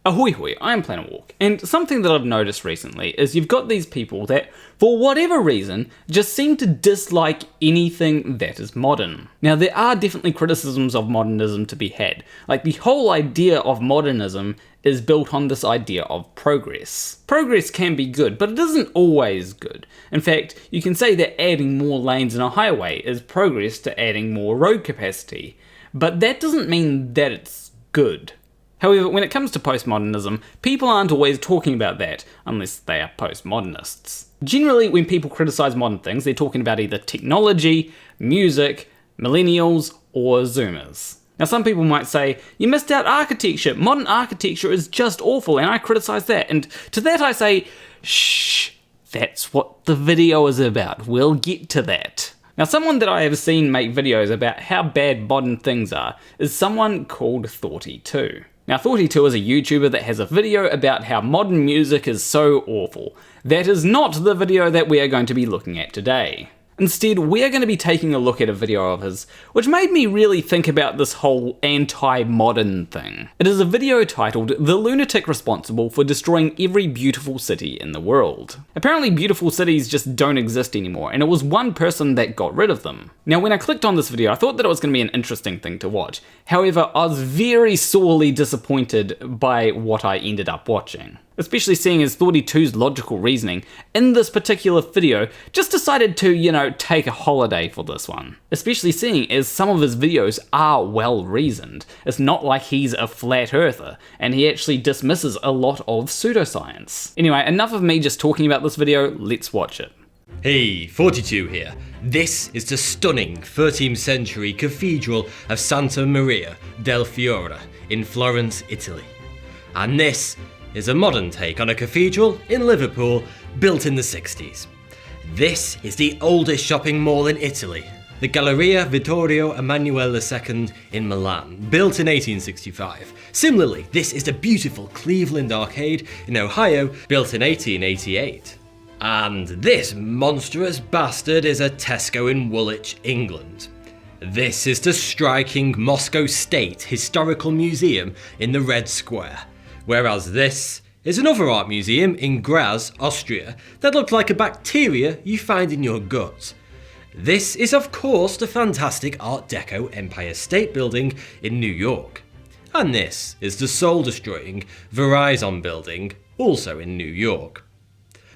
Ahoy hoy, I'm Planet Walk, and something that I've noticed recently is you've got these people that, for whatever reason, just seem to dislike anything that is modern. Now, there are definitely criticisms of modernism to be had. Like, the whole idea of modernism is built on this idea of progress. Progress can be good, but it isn't always good. In fact, you can say that adding more lanes in a highway is progress to adding more road capacity, but that doesn't mean that it's good. However, when it comes to postmodernism, people aren't always talking about that, unless they are postmodernists. Generally, when people criticise modern things, they're talking about either technology, music, millennials, or Zoomers. Now, some people might say, you missed out architecture, modern architecture is just awful, and I criticise that. And to that I say, shh, that's what the video is about, we'll get to that. Now, someone that I have seen make videos about how bad modern things are is someone called Thoughty2. Now, Thoughty2 is a YouTuber that has a video about how modern music is so awful. That is not the video that we are going to be looking at today. Instead, we are going to be taking a look at a video of his, which made me really think about this whole anti-modern thing. It is a video titled "The Lunatic Responsible for Destroying Every Beautiful City in the World." Apparently beautiful cities just don't exist anymore, and it was one person that got rid of them. Now, when I clicked on this video, I thought that it was going to be an interesting thing to watch. However, I was very sorely disappointed by what I ended up watching. Especially seeing as Thoughty2's logical reasoning in this particular video just decided to, take a holiday for this one. Especially seeing as some of his videos are well reasoned. It's not like he's a flat earther, and he actually dismisses a lot of pseudoscience. Anyway, enough of me just talking about this video, let's watch it. Hey, Thoughty2 here. This is the stunning 13th century Cathedral of Santa Maria del Fiore in Florence, Italy. And this is a modern take on a cathedral in Liverpool built in the 60s. This is the oldest shopping mall in Italy, the Galleria Vittorio Emanuele II in Milan, built in 1865. Similarly, this is the beautiful Cleveland Arcade in Ohio, built in 1888. And this monstrous bastard is a Tesco in Woolwich, England. This is the striking Moscow State Historical Museum in the Red Square. Whereas this is another art museum in Graz, Austria, that looked like a bacteria you find in your gut. This is of course the fantastic Art Deco Empire State Building in New York. And this is the soul-destroying Verizon Building, also in New York.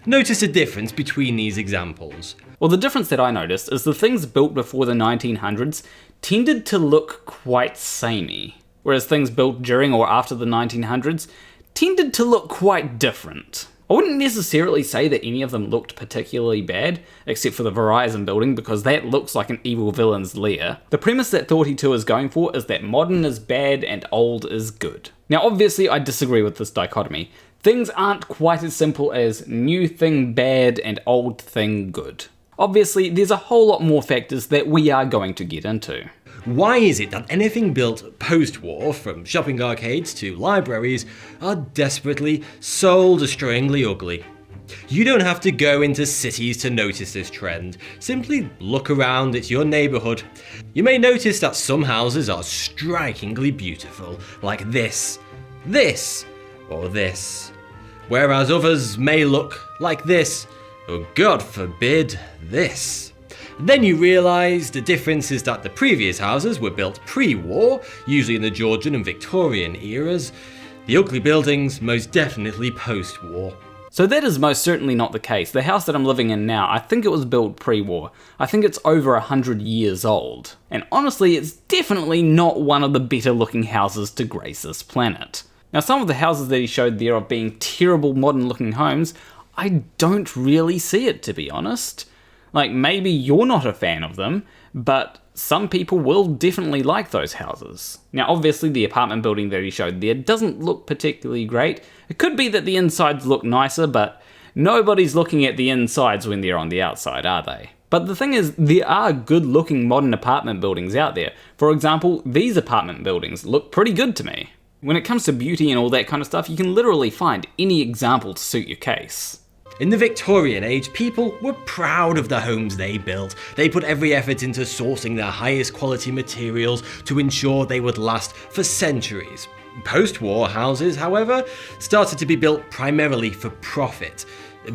Notice a difference between these examples. Well, the difference that I noticed is the things built before the 1900s tended to look quite samey, whereas things built during or after the 1900s tended to look quite different. I wouldn't necessarily say that any of them looked particularly bad, except for the Verizon building, because that looks like an evil villain's lair. The premise that Thoughty2 is going for is that modern is bad and old is good. Now, obviously I disagree with this dichotomy. Things aren't quite as simple as new thing bad and old thing good. Obviously, there's a whole lot more factors that we are going to get into. Why is it that anything built post-war, from shopping arcades to libraries, are desperately, soul-destroyingly ugly? You don't have to go into cities to notice this trend. Simply look around at your neighbourhood. You may notice that some houses are strikingly beautiful, like this, or this. Whereas others may look like this, or God forbid, this. Then you realise the difference is that the previous houses were built pre-war, usually in the Georgian and Victorian eras. The ugly buildings most definitely post-war. So that is most certainly not the case. The house that I'm living in now, I think it was built pre-war. I think it's over 100 years old. And honestly, it's definitely not one of the better looking houses to grace this planet. Now, some of the houses that he showed there of being terrible modern looking homes, I don't really see it, to be honest. Like, maybe you're not a fan of them, but some people will definitely like those houses. Now, obviously the apartment building that he showed there doesn't look particularly great. It could be that the insides look nicer, but nobody's looking at the insides when they're on the outside, are they? But the thing is, there are good looking modern apartment buildings out there. For example, these apartment buildings look pretty good to me. When it comes to beauty and all that kind of stuff, you can literally find any example to suit your case. In the Victorian age, people were proud of the homes they built. They put every effort into sourcing the highest quality materials to ensure they would last for centuries. Post-war houses, however, started to be built primarily for profit.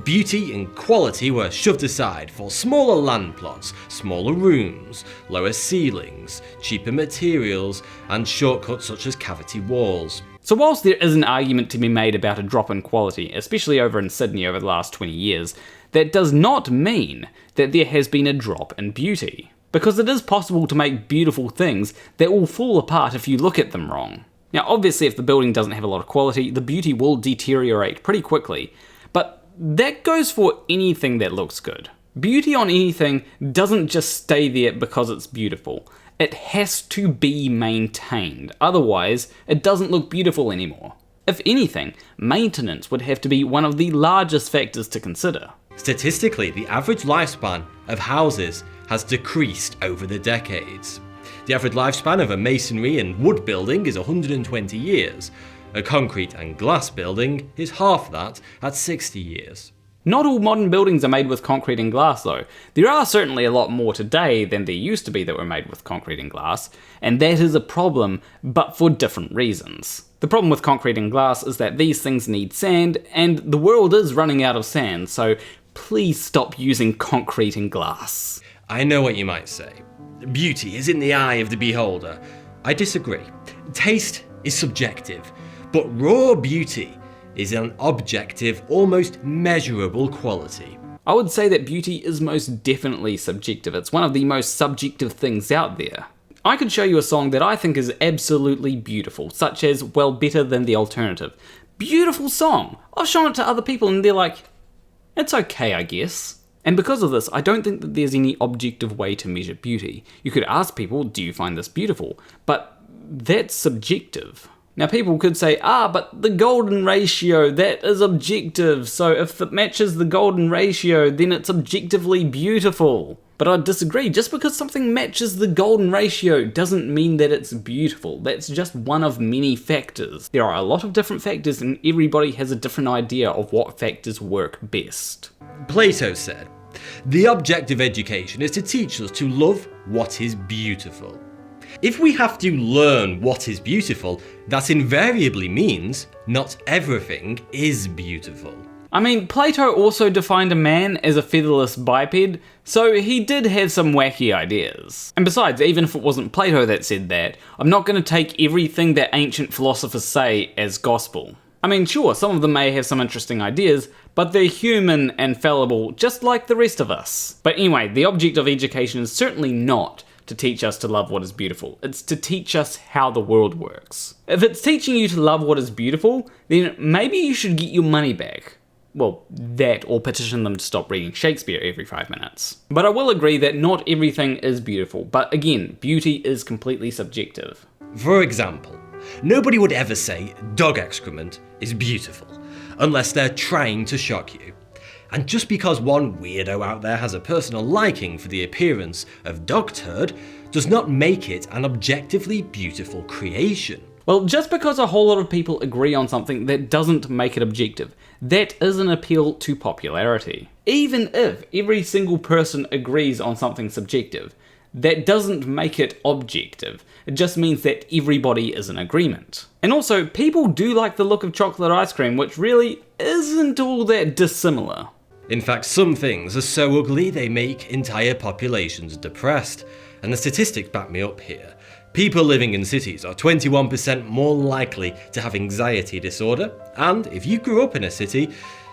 Beauty and quality were shoved aside for smaller land plots, smaller rooms, lower ceilings, cheaper materials, and shortcuts such as cavity walls. So whilst there is an argument to be made about a drop in quality, especially over in Sydney over the last 20 years, that does not mean that there has been a drop in beauty. Because it is possible to make beautiful things that will fall apart if you look at them wrong. Now obviously if the building doesn't have a lot of quality, the beauty will deteriorate pretty quickly, but that goes for anything that looks good. Beauty on anything doesn't just stay there because it's beautiful. It has to be maintained, otherwise it doesn't look beautiful anymore. If anything, maintenance would have to be one of the largest factors to consider. Statistically, the average lifespan of houses has decreased over the decades. The average lifespan of a masonry and wood building is 120 years. A concrete and glass building is half that at 60 years. Not all modern buildings are made with concrete and glass though. There are certainly a lot more today than there used to be that were made with concrete and glass, and that is a problem, but for different reasons. The problem with concrete and glass is that these things need sand, and the world is running out of sand, so please stop using concrete and glass. I know what you might say. Beauty is in the eye of the beholder. I disagree. Taste is subjective, but raw beauty is an objective, almost measurable quality. I would say that beauty is most definitely subjective. It's one of the most subjective things out there. I could show you a song that I think is absolutely beautiful, such as Well Better Than the Alternative. Beautiful song. I've shown it to other people and they're like, it's okay, I guess. And because of this, I don't think that there's any objective way to measure beauty. You could ask people, do you find this beautiful? But that's subjective. Now people could say, but the golden ratio, that is objective, so if it matches the golden ratio, then it's objectively beautiful. But I disagree, just because something matches the golden ratio doesn't mean that it's beautiful. That's just one of many factors. There are a lot of different factors and everybody has a different idea of what factors work best. Plato said, "The object of education is to teach us to love what is beautiful." If we have to learn what is beautiful, that invariably means not everything is beautiful. I mean, Plato also defined a man as a featherless biped, so he did have some wacky ideas. And besides, even if it wasn't Plato that said that, I'm not going to take everything that ancient philosophers say as gospel. I mean, sure, some of them may have some interesting ideas, but they're human and fallible just like the rest of us. But anyway, the object of education is certainly not to teach us to love what is beautiful. It's to teach us how the world works. If it's teaching you to love what is beautiful, then maybe you should get your money back. Well, that or petition them to stop reading Shakespeare every 5 minutes. But I will agree that not everything is beautiful, but again, beauty is completely subjective. For example, nobody would ever say dog excrement is beautiful, unless they're trying to shock you. And just because one weirdo out there has a personal liking for the appearance of dog turd, does not make it an objectively beautiful creation. Well, just because a whole lot of people agree on something, that doesn't make it objective. That is an appeal to popularity. Even if every single person agrees on something subjective, that doesn't make it objective. It just means that everybody is in agreement. And also, people do like the look of chocolate ice cream, which really isn't all that dissimilar. In fact, some things are so ugly they make entire populations depressed, and the statistics back me up here. People living in cities are 21% more likely to have anxiety disorder, and if you grew up in a city,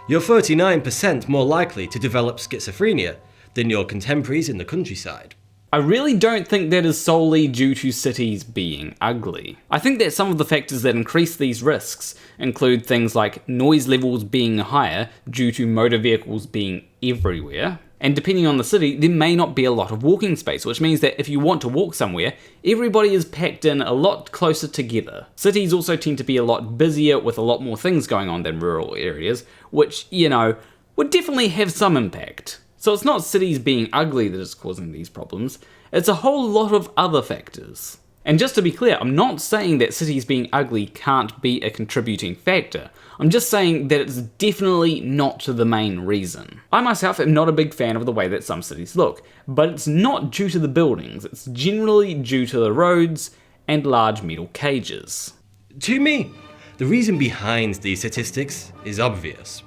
you're 39% more likely to develop schizophrenia than your contemporaries in the countryside. I really don't think that is solely due to cities being ugly. I think that some of the factors that increase these risks include things like noise levels being higher due to motor vehicles being everywhere, and depending on the city, there may not be a lot of walking space, which means that if you want to walk somewhere, everybody is packed in a lot closer together. Cities also tend to be a lot busier with a lot more things going on than rural areas, which, would definitely have some impact. So it's not cities being ugly that is causing these problems, it's a whole lot of other factors. And just to be clear, I'm not saying that cities being ugly can't be a contributing factor. I'm just saying that it's definitely not the main reason. I myself am not a big fan of the way that some cities look, but it's not due to the buildings, it's generally due to the roads and large metal cages. To me, the reason behind these statistics is obvious.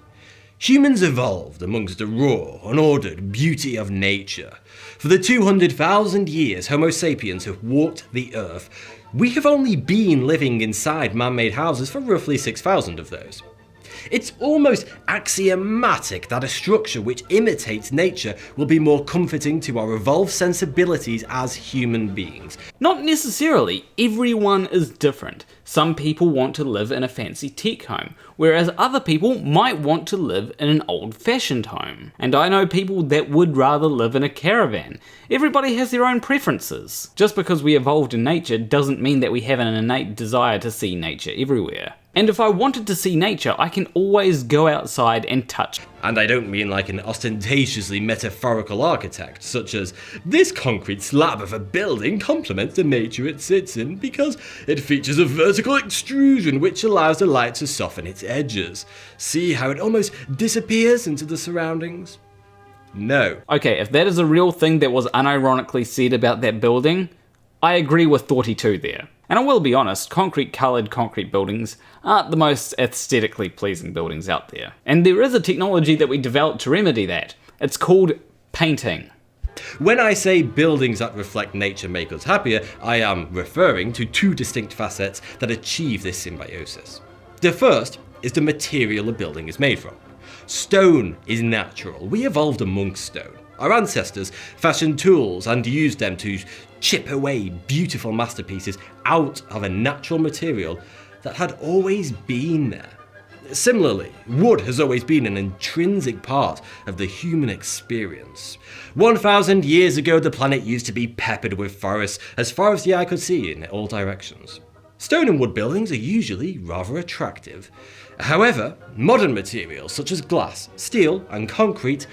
Humans evolved amongst the raw, unordered beauty of nature. For the 200,000 years Homo sapiens have walked the earth, we have only been living inside man-made houses for roughly 6,000 of those. It's almost axiomatic that a structure which imitates nature will be more comforting to our evolved sensibilities as human beings. Not necessarily. Everyone is different. Some people want to live in a fancy tech home, whereas other people might want to live in an old-fashioned home. And I know people that would rather live in a caravan. Everybody has their own preferences. Just because we evolved in nature doesn't mean that we have an innate desire to see nature everywhere. And if I wanted to see nature, I can always go outside and touch. And I don't mean like an ostentatiously metaphorical architect, such as, this concrete slab of a building complements the nature it sits in because it features a vertical extrusion which allows the light to soften its edges. See how it almost disappears into the surroundings? No. Okay, if that is a real thing that was unironically said about that building, I agree with Thoughty2 there. And I will be honest, concrete-coloured concrete buildings aren't the most aesthetically pleasing buildings out there. And there is a technology that we developed to remedy that. It's called painting. When I say buildings that reflect nature make us happier, I am referring to two distinct facets that achieve this symbiosis. The first is the material a building is made from. Stone is natural. We evolved amongst stone. Our ancestors fashioned tools and used them to chip away beautiful masterpieces out of a natural material that had always been there. Similarly, wood has always been an intrinsic part of the human experience. 1,000 years ago, the planet used to be peppered with forests as far as the eye could see in all directions. Stone and wood buildings are usually rather attractive. However, modern materials such as glass, steel, and concrete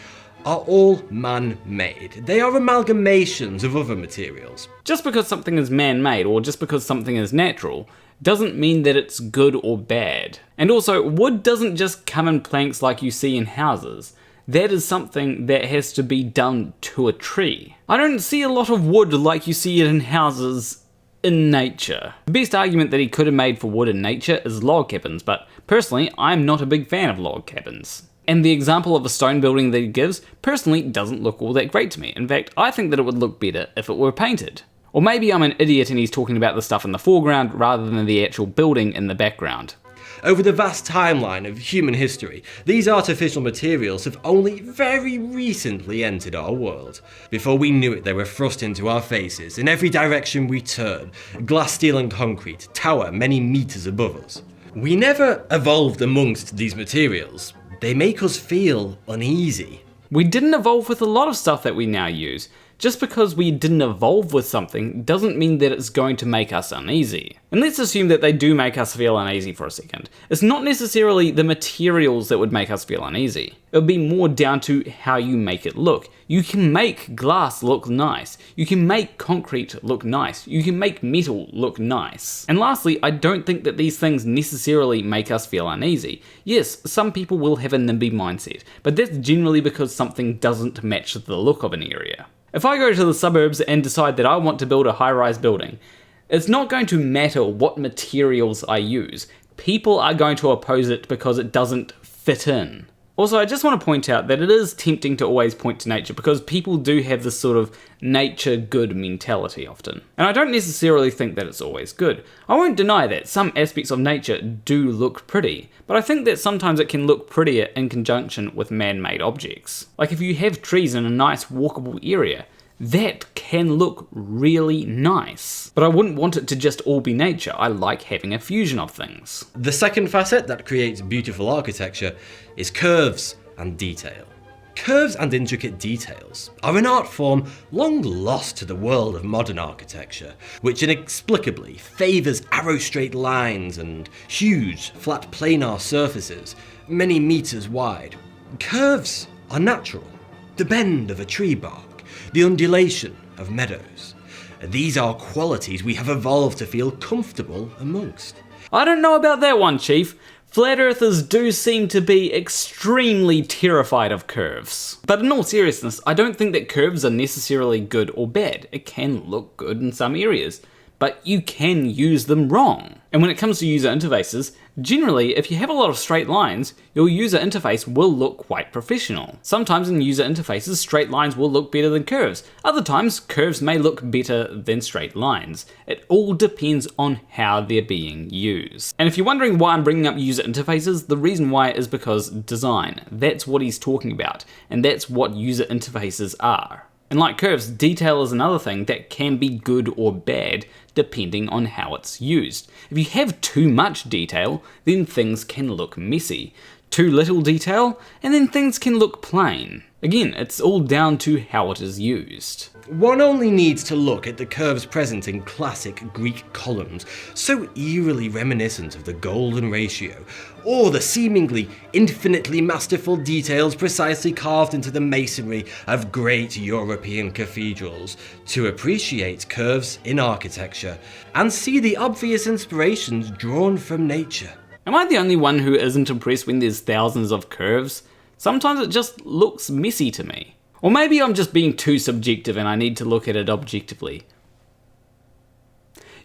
are all man-made. They are amalgamations of other materials. Just because something is man-made or just because something is natural doesn't mean that it's good or bad. And also, wood doesn't just come in planks like you see in houses. That is something that has to be done to a tree. I don't see a lot of wood like you see it in houses in nature. The best argument that he could have made for wood in nature is log cabins, but personally, I'm not a big fan of log cabins. And the example of a stone building that he gives personally doesn't look all that great to me. In fact, I think that it would look better if it were painted. Or maybe I'm an idiot and he's talking about the stuff in the foreground rather than the actual building in the background. Over the vast timeline of human history, these artificial materials have only very recently entered our world. Before we knew it, they were thrust into our faces in every direction we turn. Glass, steel and concrete tower many meters above us. We never evolved amongst these materials. They make us feel uneasy. We didn't evolve with a lot of stuff that we now use. Just because we didn't evolve with something doesn't mean that it's going to make us uneasy. And let's assume that they do make us feel uneasy for a second. It's not necessarily the materials that would make us feel uneasy. It would be more down to how you make it look. You can make glass look nice. You can make concrete look nice. You can make metal look nice. And lastly, I don't think that these things necessarily make us feel uneasy. Yes, some people will have a NIMBY mindset, but that's generally because something doesn't match the look of an area. If I go to the suburbs and decide that I want to build a high-rise building, it's not going to matter what materials I use. People are going to oppose it because it doesn't fit in. Also, I just want to point out that it is tempting to always point to nature because people do have this sort of nature good mentality often. And I don't necessarily think that it's always good. I won't deny that some aspects of nature do look pretty, but I think that sometimes it can look prettier in conjunction with man-made objects. Like if you have trees in a nice walkable area, that can look really nice. But I wouldn't want it to just all be nature. I like having a fusion of things. The second facet that creates beautiful architecture is curves and detail. Curves and intricate details are an art form long lost to the world of modern architecture, which inexplicably favours arrow straight lines and huge, flat planar surfaces, many meters wide. Curves are natural. The bend of a tree bark, the undulation of meadows. These are qualities we have evolved to feel comfortable amongst. I don't know about that one, Chief. Flat earthers do seem to be extremely terrified of curves. But in all seriousness, I don't think that curves are necessarily good or bad. It can look good in some areas. but you can use them wrong. And when it comes to user interfaces, generally, if you have a lot of straight lines, your user interface will look quite professional. Sometimes in user interfaces, straight lines will look better than curves. Other times, curves may look better than straight lines. It all depends on how they're being used. And if you're wondering why I'm bringing up user interfaces, the reason why is because design. That's what he's talking about, and that's what user interfaces are. And like curves, detail is another thing that can be good or bad depending on how it's used. If you have too much detail, then things can look messy. Too little detail, and then things can look plain. Again, it's all down to how it is used. One only needs to look at the curves present in classic Greek columns, so eerily reminiscent of the golden ratio, or the seemingly infinitely masterful details precisely carved into the masonry of great European cathedrals, to appreciate curves in architecture, and see the obvious inspirations drawn from nature. Am I the only one who isn't impressed when there's thousands of curves? Sometimes it just looks messy to me. Or maybe I'm just being too subjective and I need to look at it objectively.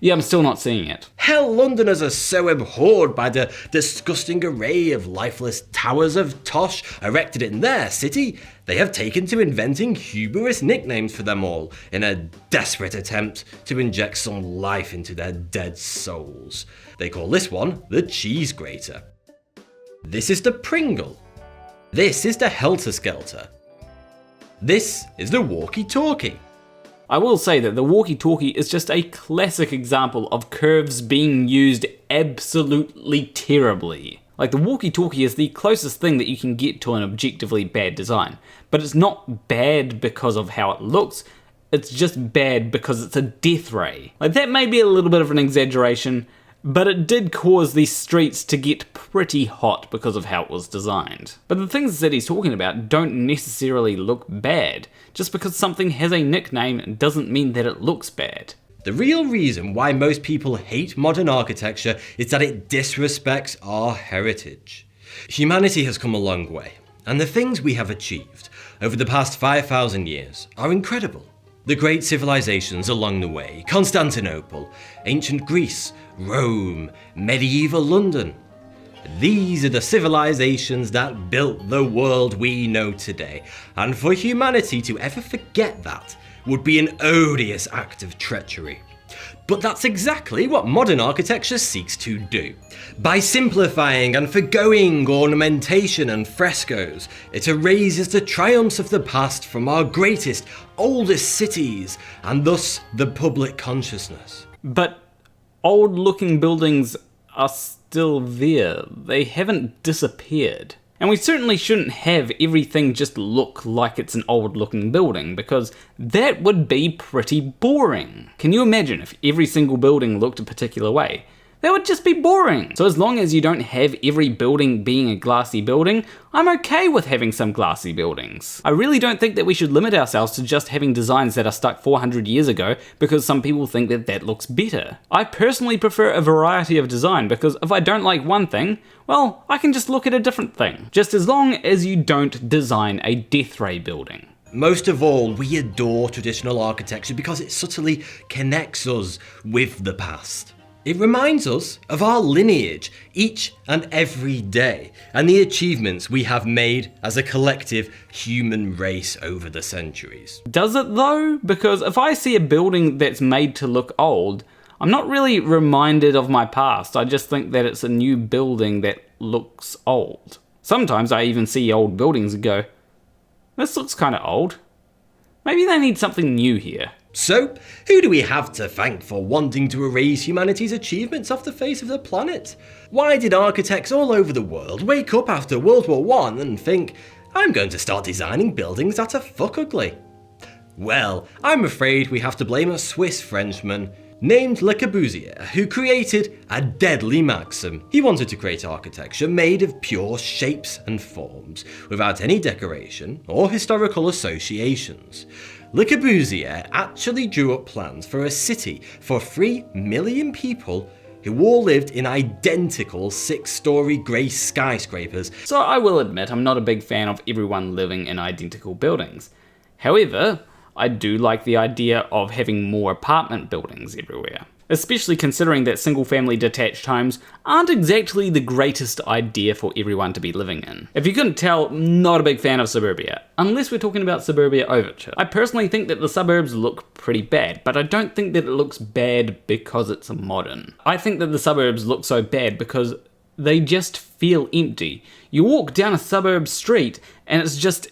Yeah, I'm still not seeing it. Hell, Londoners are so abhorred by the disgusting array of lifeless towers of tosh erected in their city, they have taken to inventing humorous nicknames for them all, in a desperate attempt to inject some life into their dead souls. They call this one the cheese grater. This is the Pringle. This is the Helter Skelter. This is the walkie-talkie. I will say that the walkie-talkie is just a classic example of curves being used absolutely terribly. Like, the walkie-talkie is the closest thing that you can get to an objectively bad design. But it's not bad because of how it looks, it's just bad because it's a death ray. Like, that may be a little bit of an exaggeration, but it did cause these streets to get pretty hot because of how it was designed. But the things that he's talking about don't necessarily look bad. Just because something has a nickname doesn't mean that it looks bad. The real reason why most people hate modern architecture is that it disrespects our heritage. Humanity has come a long way, and the things we have achieved over the past 5,000 years are incredible. The great civilizations along the way, Constantinople, ancient Greece, Rome, medieval London. These are the civilizations that built the world we know today, and for humanity to ever forget that would be an odious act of treachery. But that's exactly what modern architecture seeks to do. By simplifying and forgoing ornamentation and frescoes, it erases the triumphs of the past from our greatest, oldest cities, and thus the public consciousness. But old-looking buildings are still there. They haven't disappeared. And we certainly shouldn't have everything just look like it's an old-looking building, because that would be pretty boring. Can you imagine if every single building looked a particular way? That would just be boring. So as long as you don't have every building being a glassy building, I'm okay with having some glassy buildings. I really don't think that we should limit ourselves to just having designs that are stuck 400 years ago because some people think that that looks better. I personally prefer a variety of design because if I don't like one thing, well, I can just look at a different thing. Just as long as you don't design a death ray building. Most of all, we adore traditional architecture because it subtly connects us with the past. It reminds us of our lineage each and every day and the achievements we have made as a collective human race over the centuries. Does it though? Because if I see a building that's made to look old, I'm not really reminded of my past. I just think that it's a new building that looks old. Sometimes I even see old buildings and go, this looks kind of old. Maybe they need something new here. So, who do we have to thank for wanting to erase humanity's achievements off the face of the planet? Why did architects all over the world wake up after World War I and think, I'm going to start designing buildings that are fuck ugly? Well, I'm afraid we have to blame a Swiss Frenchman named Le Corbusier, who created a deadly maxim. He wanted to create architecture made of pure shapes and forms, without any decoration or historical associations. Le Corbusier actually drew up plans for a city for 3 million people who all lived in identical 6-story grey skyscrapers. So I will admit I'm not a big fan of everyone living in identical buildings. However, I do like the idea of having more apartment buildings everywhere. especially considering that single-family detached homes aren't exactly the greatest idea for everyone to be living in. If you couldn't tell, not a big fan of suburbia, unless we're talking about suburbia overture. I personally think that the suburbs look pretty bad, but I don't think that it looks bad because it's modern. I think that the suburbs look so bad because they just feel empty. You walk down a suburb street and it's just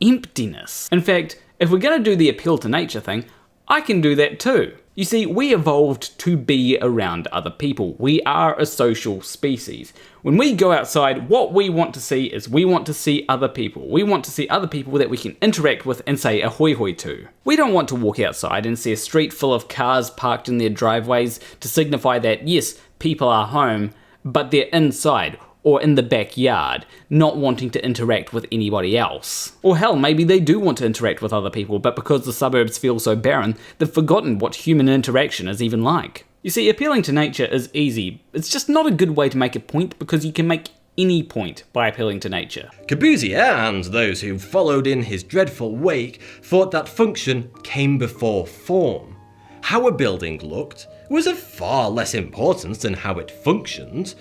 emptiness. In fact, if we're going to do the appeal to nature thing, I can do that too. You see, we evolved to be around other people. We are a social species. When we go outside, what we want to see is we want to see other people. We want to see other people that we can interact with and say ahoy hoy to. We don't want to walk outside and see a street full of cars parked in their driveways to signify that yes, people are home, but they're inside or in the backyard, not wanting to interact with anybody else. Or hell, maybe they do want to interact with other people, but because the suburbs feel so barren, they've forgotten what human interaction is even like. You see, appealing to nature is easy. It's just not a good way to make a point because you can make any point by appealing to nature. Corbusier and those who followed in his dreadful wake thought that function came before form. How a building looked was of far less importance than how it functioned.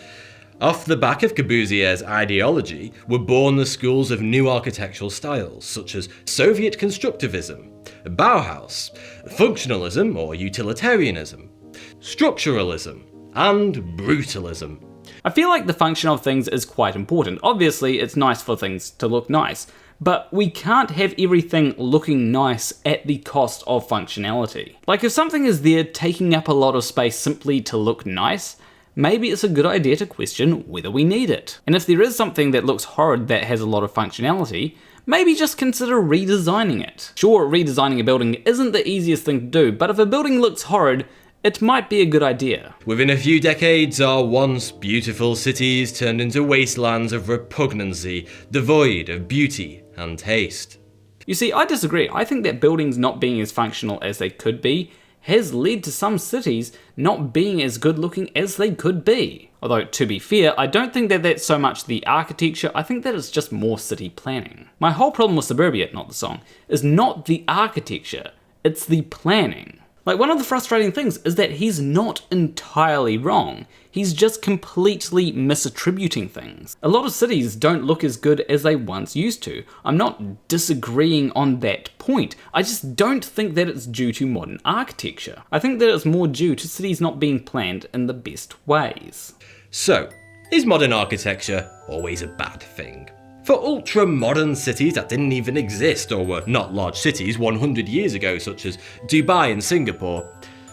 Off the back of Corbusier's ideology were born the schools of new architectural styles, such as Soviet constructivism, Bauhaus, functionalism or utilitarianism, structuralism, and brutalism. I feel like the function of things is quite important. Obviously, it's nice for things to look nice, but we can't have everything looking nice at the cost of functionality. Like if something is there taking up a lot of space simply to look nice, maybe it's a good idea to question whether we need it. And if there is something that looks horrid that has a lot of functionality, maybe just consider redesigning it. Sure, redesigning a building isn't the easiest thing to do, but if a building looks horrid, it might be a good idea. Within a few decades, our once beautiful cities turned into wastelands of repugnancy, devoid of beauty and taste. You see, I disagree. I think that buildings not being as functional as they could be has led to some cities not being as good looking as they could be. Although, to be fair, I don't think that that's so much the architecture, I think that it's just more city planning. My whole problem with Suburbia, not the song, is not the architecture, it's the planning. Like, one of the frustrating things is that he's not entirely wrong. He's just completely misattributing things. A lot of cities don't look as good as they once used to. I'm not disagreeing on that point. I just don't think that it's due to modern architecture. I think that it's more due to cities not being planned in the best ways. So, is modern architecture always a bad thing? For ultra-modern cities that didn't even exist or were not large cities 100 years ago, such as Dubai and Singapore,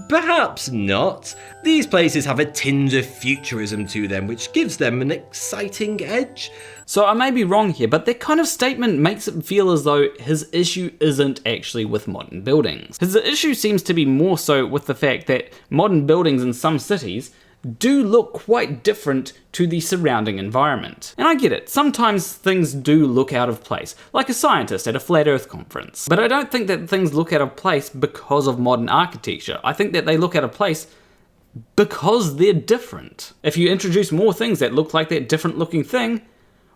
perhaps not. These places have a tinge of futurism to them, which gives them an exciting edge. So I may be wrong here, but that kind of statement makes it feel as though his issue isn't actually with modern buildings. His issue seems to be more so with the fact that modern buildings in some cities do look quite different to the surrounding environment. And I get it, sometimes things do look out of place, like a scientist at a flat earth conference. But I don't think that things look out of place because of modern architecture. I think that they look out of place because they're different. If you introduce more things that look like that different looking thing,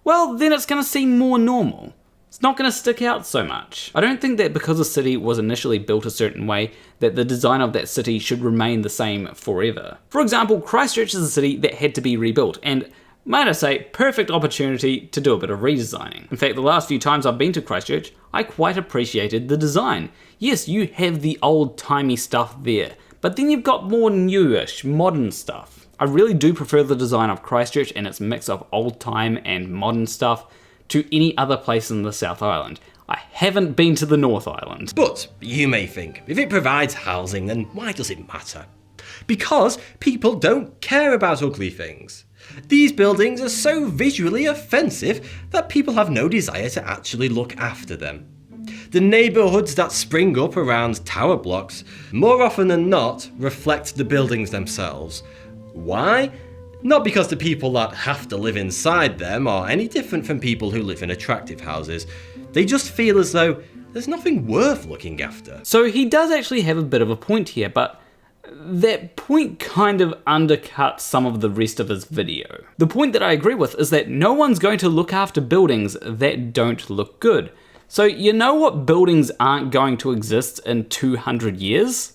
well, then it's gonna seem more normal. It's not going to stick out so much. I don't think that because a city was initially built a certain way, that the design of that city should remain the same forever. For example, Christchurch is a city that had to be rebuilt, and might I say, perfect opportunity to do a bit of redesigning. In fact, the last few times I've been to Christchurch, I quite appreciated the design. Yes, you have the old-timey stuff there, but then you've got more newish, modern stuff. I really do prefer the design of Christchurch and its mix of old-time and modern stuff to any other place in the South Island. I haven't been to the North Island. But you may think, if it provides housing, then why does it matter? Because people don't care about ugly things. These buildings are so visually offensive that people have no desire to actually look after them. The neighbourhoods that spring up around tower blocks, more often than not, reflect the buildings themselves. Why? Not because the people that have to live inside them are any different from people who live in attractive houses. They just feel as though there's nothing worth looking after. So he does actually have a bit of a point here, but that point kind of undercuts some of the rest of his video. The point that I agree with is that no one's going to look after buildings that don't look good. So you know what buildings aren't going to exist in 200 years?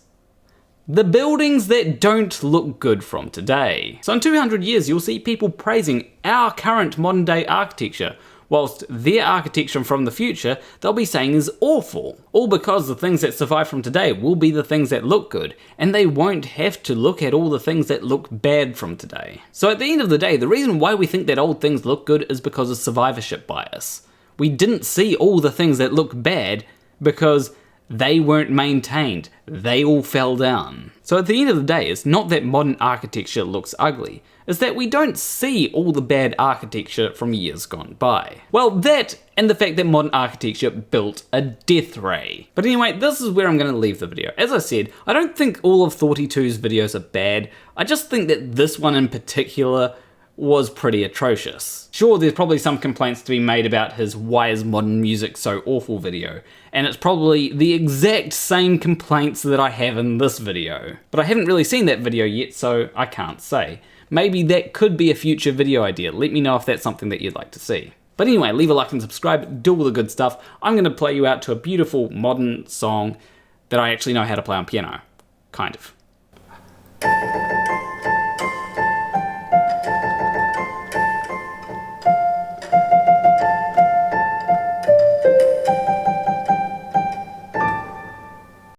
The buildings that don't look good from today. So in 200 years, you'll see people praising our current modern day architecture, whilst their architecture from the future they'll be saying is awful. All because the things that survive from today will be the things that look good, and they won't have to look at all the things that look bad from today. So at the end of the day, the reason why we think that old things look good is because of survivorship bias. We didn't see all the things that look bad because they weren't maintained. They all fell down. So at the end of the day, it's not that modern architecture looks ugly, it's that we don't see all the bad architecture from years gone by. Well, that and the fact that modern architecture built a death ray. But anyway, this is where I'm going to leave the video. As I said, I don't think all of Thoughty2's videos are bad. I just think that this one in particular was pretty atrocious. Sure, there's probably some complaints to be made about his "Why is modern music so awful" video, and it's probably the exact same complaints that I have in this video. But I haven't really seen that video yet, so I can't say. Maybe that could be a future video idea. Let me know if that's something that you'd like to see. But anyway, leave a like and subscribe, do all the good stuff. I'm going to play you out to a beautiful modern song that I actually know how to play on piano. Kind of.